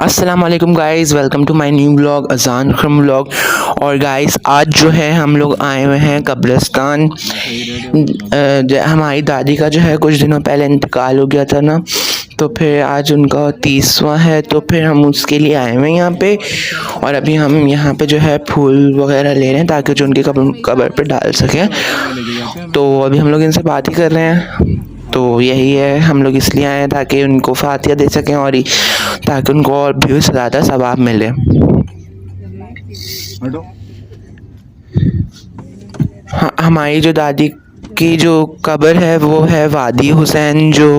अस्सलाम वालेकुम guys, welcome to my new blog Azan Akram blog. और गाइज़ आज जो है हम लोग आए हुए हैं कब्रिस्तान। हमारी दादी का जो है कुछ दिनों पहले इंतकाल हो गया था ना, तो फिर आज उनका 30वां है, तो फिर हम उसके लिए आए हुए हैं यहाँ पे। और अभी हम यहाँ पे जो है फूल वगैरह ले रहे हैं ताकि जो उनकी कब्र पे डाल सकें। तो अभी हम लोग इनसे बात ही कर रहे हैं। तो यही है, हम लोग इसलिए आए हैं ताकि उनको फातिया दे सकें और ताकि उनको और भी ज़्यादा सवाब मिले। हमारी जो दादी की जो कब्र है वो है वादी हुसैन जो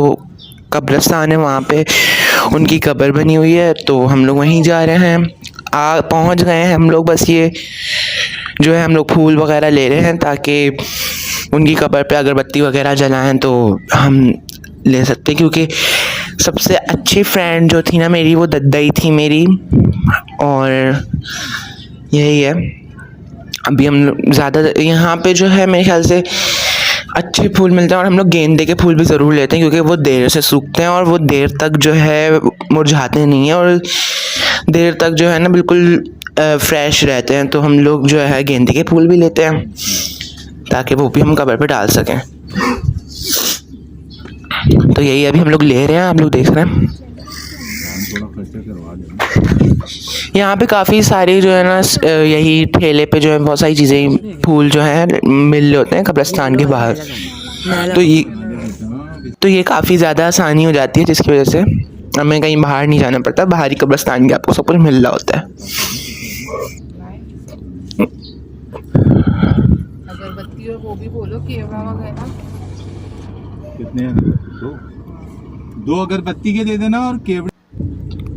कब्रिस्तान है, वहाँ पे उनकी कब्र बनी हुई है। तो हम लोग वहीं जा रहे हैं, पहुँच गए हैं हम लोग। बस ये जो है हम लोग फूल वगैरह ले रहे हैं ताकि उनकी कब्र पे अगरबत्ती वगैरह जलाएं तो हम ले सकते हैं, क्योंकि सबसे अच्छी फ्रेंड जो थी ना मेरी, वो दद्दा ही थी मेरी। और यही है, अभी हम लोग ज़्यादा यहाँ पे जो है मेरे ख्याल से अच्छे फूल मिलते हैं। और हम लोग गेंदे के फूल भी ज़रूर लेते हैं, क्योंकि वो देर से सूखते हैं और वो देर तक जो है मुरझाते नहीं हैं और देर तक जो है ना बिल्कुल फ्रेश रहते हैं। तो हम लोग जो है गेंदे के फूल भी लेते हैं ताकि वो भी हम कब्र पे डाल सकें। तो यही अभी हम लोग ले रहे हैं, आप लोग देख रहे हैं। यहाँ पे काफ़ी सारी जो है ना यही ठेले पे जो है बहुत सारी चीज़ें फूल जो है मिल रहे होते हैं कब्रिस्तान के बाहर। तो ये काफ़ी ज़्यादा आसानी हो जाती है, जिसकी वजह से हमें कहीं बाहर नहीं जाना पड़ता। बाहर ही कब्रिस्तान के आपको सब कुछ मिल रहा होता है। अगरबत्ती और वो भी बोलो केवड़ा वगैरह कितने? दो अगरबत्ती के दे देना और केवड़े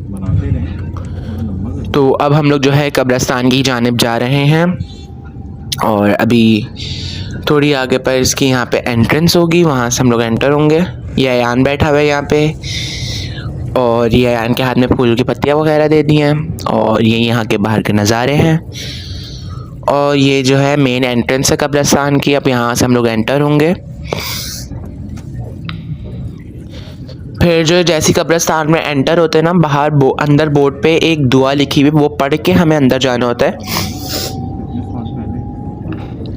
बनाते रहे। तो अब हम लोग जो है कब्रिस्तान की जानिब जा रहे हैं और अभी थोड़ी आगे पर इसकी यहाँ पे एंट्रेंस होगी, वहाँ से हम लोग एंटर होंगे। ये अयान बैठा हुआ है यहाँ पे और ये अयान के हाथ में फूल की पत्तियाँ वगैरह दे दी हैं। और ये यहाँ के बाहर के नज़ारे हैं और ये जो है मेन एंट्रेंस है कब्रिस्तान की। अब यहाँ से हम लोग एंटर होंगे। फिर जो जैसी कब्रिस्तान में एंटर होते हैं ना, बाहर अंदर बोर्ड पे एक दुआ लिखी हुई, वो पढ़ के हमें अंदर जाना होता है।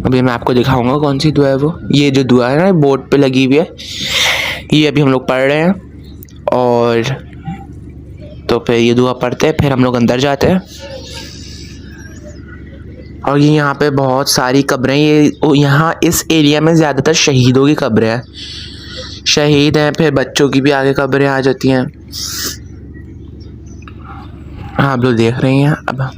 अभी मैं आपको दिखाऊंगा कौन सी दुआ है वो। ये जो दुआ है ना बोर्ड पे लगी हुई है, ये अभी हम लोग पढ़ रहे हैं। और तो फिर ये दुआ पढ़ते हैं, फिर हम लोग अंदर जाते हैं। और ये यहाँ पे बहुत सारी कब्रें, ये यहाँ इस एरिया में ज़्यादातर शहीदों की कब्रें हैं। शहीद हैं, फिर बच्चों की भी आगे कब्रें आ जाती हैं। हाँ, आप लोग देख रहे हैं। अब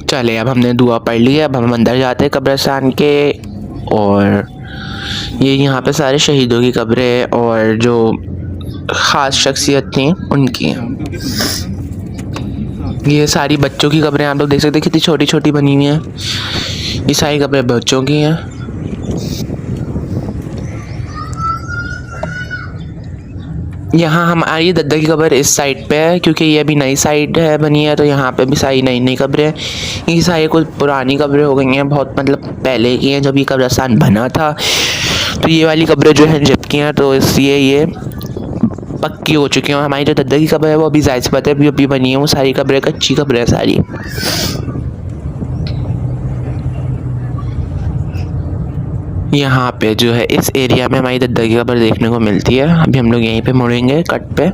चले, अब हमने दुआ पढ़ ली है, अब हम अंदर जाते हैं कब्रिस्तान के। और ये यहाँ पे सारे शहीदों की कब्रें और जो ख़ास शख्सियत थी उनकी हैं। ये सारी बच्चों की कब्रें आप लोग देख सकते हैं, कितनी छोटी छोटी बनी हुई हैं। ये सारी कब्रें बच्चों की हैं। यहाँ हमारी दद्दा की कब्र इस साइड पे है, क्योंकि ये अभी नई साइड है बनी है, तो यहाँ पे भी सारी नई नई कब्रें हैं। ये सारी कुछ पुरानी कब्रें हो गई हैं, बहुत मतलब पहले की हैं, जब ये कब्रिस्तान बना था। तो ये वाली कब्रें जो हैं जब की हैं, तो इसलिए ये पक्की हो चुकी हैं। हमारी जो दद्दा की कब्र है वो अभी जायज़ बात है अभी बनी है, वो सारी कब्रें कच्ची कब्रें हैं सारी। यहाँ पे जो है इस एरिया में हमारी दद्दा की कब्र देखने को मिलती है। अभी हम लोग यहीं पे मुड़ेंगे कट पे।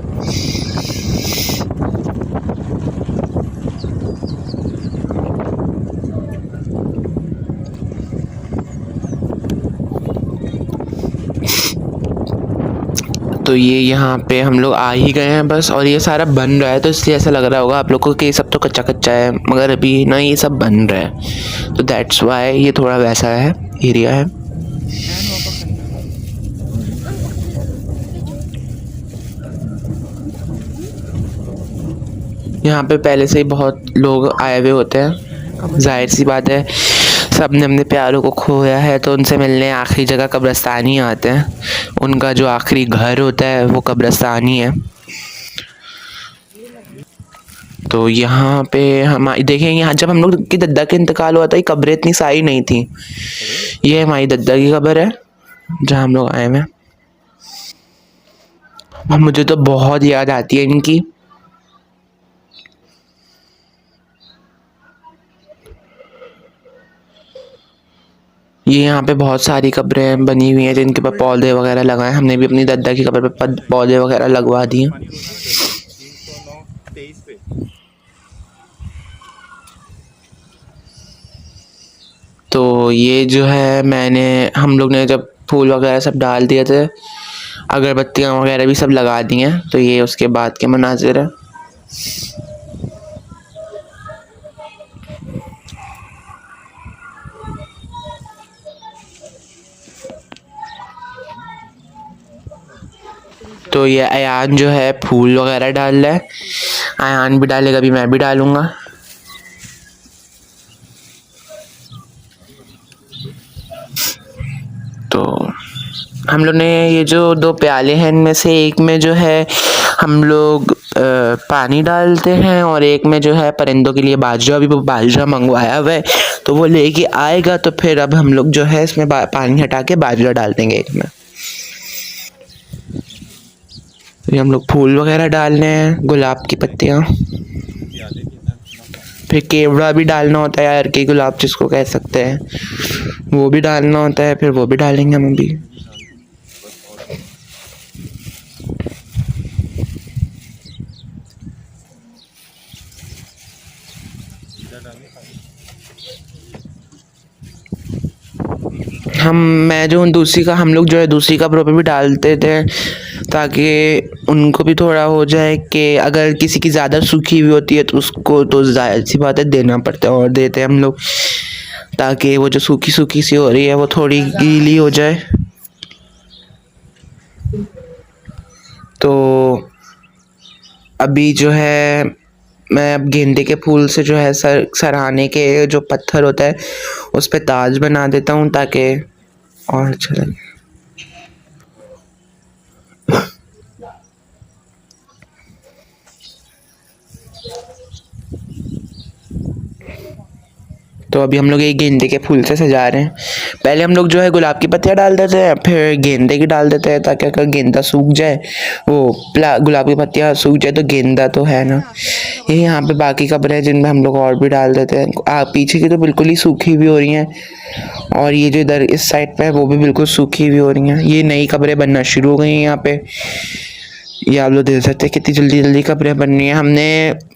तो ये यहाँ पे हम लोग आ ही गए हैं बस। और ये सारा बन रहा है, तो इसलिए ऐसा लग रहा होगा आप लोग को कि ये सब तो कच्चा कच्चा है, मगर अभी ना ये सब बन रहा है। तो दैट्स वाई ये थोड़ा वैसा है एरिया है। यहाँ पे पहले से ही बहुत लोग आए हुए होते हैं, जाहिर सी बात है, सब ने अपने प्यारों को खोया है, तो उनसे मिलने आखिरी जगह कब्रिस्तान ही आते हैं। उनका जो आखिरी घर होता है वो कब्रिस्तान ही है। तो यहाँ पे हम देखें, यहाँ जब हम लोग की दद्दा का इंतकाल हुआ था, ये कब्रें इतनी सारी नहीं थी। ये हमारी दद्दा की कब्र है जहाँ हम लोग आए हैं। और मुझे तो बहुत याद आती है इनकी। ये यहाँ पे बहुत सारी कब्रें बनी हुई हैं जिनके ऊपर पौधे वगैरह लगाए। हमने भी अपनी दादा की कब्र पे पौधे वगैरह लगवा दिए। तो ये जो है हम लोग ने जब फूल वगैरह सब डाल दिए थे, अगरबत्तियाँ वगैरह भी सब लगा दी हैं, तो ये उसके बाद के मनाजिर है। तो ये अयान जो है फूल वगैरह डाल रहा है। अयान भी डालेगा, अभी मैं भी डालूँगा। तो हम लोग ने ये जो 2 प्याले हैं, इनमें से एक में जो है हम लोग पानी डालते हैं और एक में जो है परिंदों के लिए बाजरा। अभी वो बाजरा मंगवाया हुआ है तो वो लेके आएगा, तो फिर अब हम लोग जो है इसमें पानी हटा के बाजरा डाल देंगे एक में। तो हम लोग फूल वगैरह डाल रहे हैं, गुलाब की पत्तियाँ, फिर केवड़ा भी डालना होता है यार, के गुलाब जिसको कह सकते हैं, वो भी डालना होता है, फिर वो भी डालेंगे हम अभी। मैं जो दूसरी का हम लोग जो है दूसरी कब्रों पे भी डालते थे, ताकि उनको भी थोड़ा हो जाए कि अगर किसी की ज़्यादा सूखी हुई होती है तो उसको तो ज़ाहिर सी बात है देना पड़ता है, और देते हैं हम लोग, ताकि वो जो सूखी सूखी सी हो रही है वो थोड़ी गीली हो जाए। तो अभी जो है मैं अब गेंदे के फूल से जो है सराहने के जो पत्थर होता है उस पर ताज बना देता हूँ, ताकि और अच्छा लगे। तो अभी हम लोग ये गेंदे के फूल से सजा रहे हैं। पहले हम लोग जो है गुलाब की पत्तियाँ डाल देते हैं, फिर गेंदे की डाल देते हैं, ताकि अगर गेंदा सूख जाए, वो गुलाब की पत्तियाँ सूख जाए तो गेंदा तो है ना। ये यहाँ पे बाकी कब्रें हैं जिनमें हम लोग और भी डाल देते हैं। पीछे की तो बिल्कुल ही सूखी हुई हो रही हैं, और ये जो इधर इस साइड पे है वो भी बिल्कुल सूखी हुई हो रही हैं। ये नई कब्रें बनना शुरू हो गई हैं यहाँ पे। ये आप लोग देख सकते हैं कितनी जल्दी जल्दी कब्रें बन रही हैं। हमने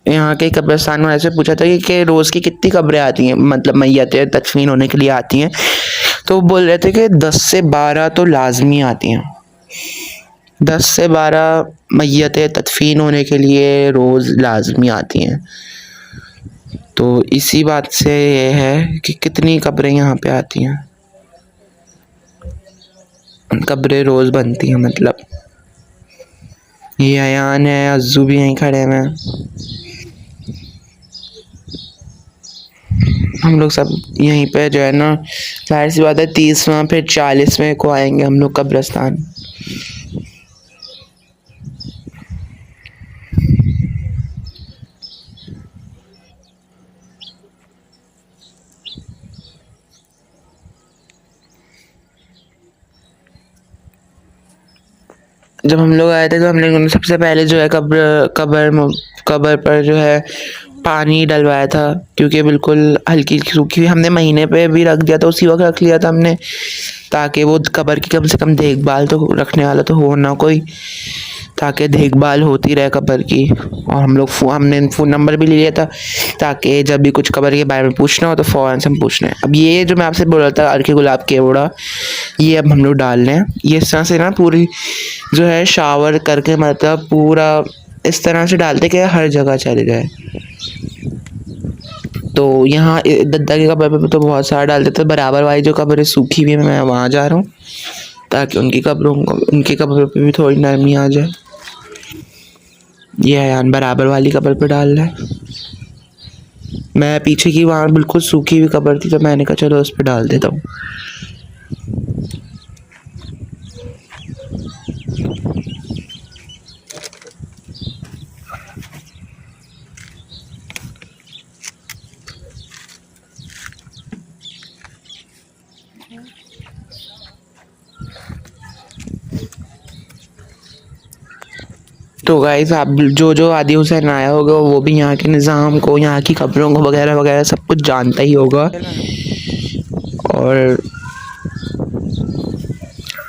यहाँ के कब्रिस्तान वाले से पूछा था कि रोज़ की कितनी कब्रें आती हैं, मतलब मैयतें तदफीन होने के लिए आती हैं, तो वो बोल रहे थे कि 10 से 12 तो लाजमी आती हैं। 10 से 12 मैयतें तदफीन होने के लिए रोज़ लाजमी आती हैं। तो इसी बात से ये है कि कितनी कब्रें यहाँ पे आती हैं, कब्रें रोज़ बनती हैं। मतलब ये अयान है, अज्जू भी यहीं खड़े हैं। हम लोग सब यहीं पे जो है ना, जाहिर सी बात है 30वां फिर 40वें को आएंगे हम लोग कब्रिस्तान। जब हम लोग आए थे तो हम लोगों ने सबसे पहले जो है कब्र पर जो है पानी डलवाया था, क्योंकि बिल्कुल हल्की सूखी हुई हमने महीने पे भी रख दिया था, उसी वक्त रख लिया था हमने, ताकि वो कब्र की कम से कम देखभाल तो रखने वाला तो हो ना कोई, ताकि देखभाल होती रहे कब्र की। और हमने फ़ोन नंबर भी ले लिया था, ताकि जब भी कुछ कब्र के बारे में पूछना हो तो फ़ौरन से हम पूछ लें। अब ये जो मैं आपसे बोल रहा था अर्के गुलाब केवड़ा, ये अब हम लोग डाल रहे हैं। ये इस तरह से ना पूरी जो है शावर करके, मतलब पूरा इस तरह से डालते कि हर जगह चले जाए। तो यहाँ दद्दा की कब्र पे तो बहुत सारा डाल देते, बराबर वाली जो कब्र सूखी हुई है मैं वहाँ जा रहा हूँ, ताकि उनकी कब्रों पे भी थोड़ी नरमी आ जाए। ये अयान बराबर वाली कब्र पे डाल रहा है। मैं पीछे की वहाँ बिल्कुल सूखी हुई कब्र थी, तो मैंने कहा चलो उस पर डाल देता हूँ। तो गाइस आप जो आदि हुसैन आया होगा वो भी यहाँ के निज़ाम को, यहाँ की खबरों को वगैरह वगैरह सब कुछ जानता ही होगा। और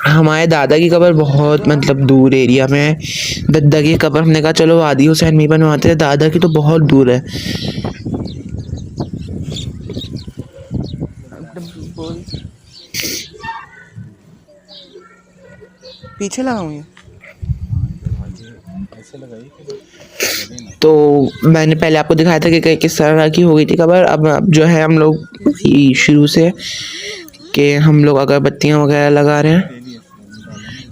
हमारे दादा की कब्र बहुत मतलब दूर एरिया में है। दद्दा की कब्र हमने कहा चलो आदि हुसैन में बनवाते हैं, दादा की तो बहुत दूर है। पीछे लगाऊं ये? तो मैंने पहले आपको दिखाया था कि किस तरह की हो गई थी कब्र। अब जो है हम लोग शुरू से कि हम लोग अगरबत्तियाँ वगैरह लगा रहे हैं।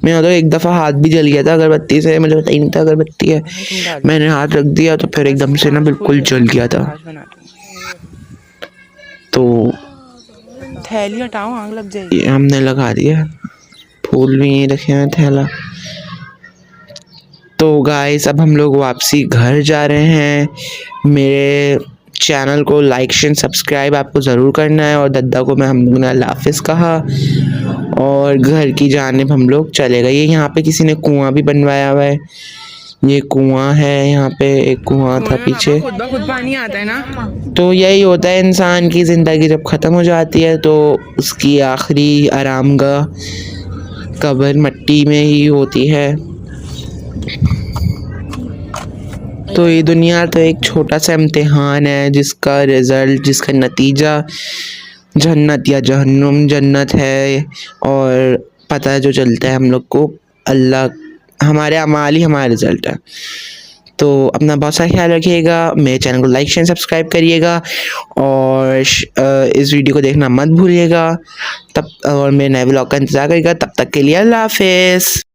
मेरा तो एक दफ़ा हाथ भी जल गया था अगरबत्ती से, मुझे पता ही नहीं था अगरबत्ती है। मैंने हाथ रख दिया तो फिर एकदम से ना बिल्कुल जल गया था। तो थैली हटाओ, आग लग जाएगी। हमने लगा दिया, फूल भी यहीं रखे हैं, थैला। तो गाइस अब हम लोग वापसी घर जा रहे हैं। मेरे चैनल को लाइक शेयर सब्सक्राइब आपको ज़रूर करना है। और दद्दा को हम लोगों ने अल्लाह हाफिज़ कहा और घर की जानिब हम लोग चले गए। यहाँ पे किसी ने कुआं भी बनवाया हुआ है, ये कुआं है, यहाँ पे एक कुआं था पीछे। खुद पानी आता है ना। तो यही होता है, इंसान की ज़िंदगी जब ख़त्म हो जाती है तो उसकी आखिरी आरामगाह कब्र मट्टी में ही होती है। तो ये दुनिया तो एक छोटा सा इम्तिहान है जिसका रिज़ल्ट, जिसका नतीजा जन्नत या जहन्नुम। जन्नत है और पता है जो चलता है हम लोग को, अल्लाह, हमारे अमाल ही हमारा रिज़ल्ट है। तो अपना बहुत सारा ख्याल रखिएगा, मेरे चैनल को लाइक शेयर सब्सक्राइब करिएगा और इस वीडियो को देखना मत भूलिएगा। तब और मेरे नए व्लॉग का इंतज़ार करिएगा। तब तक के लिए अल्लाह हाफिज़।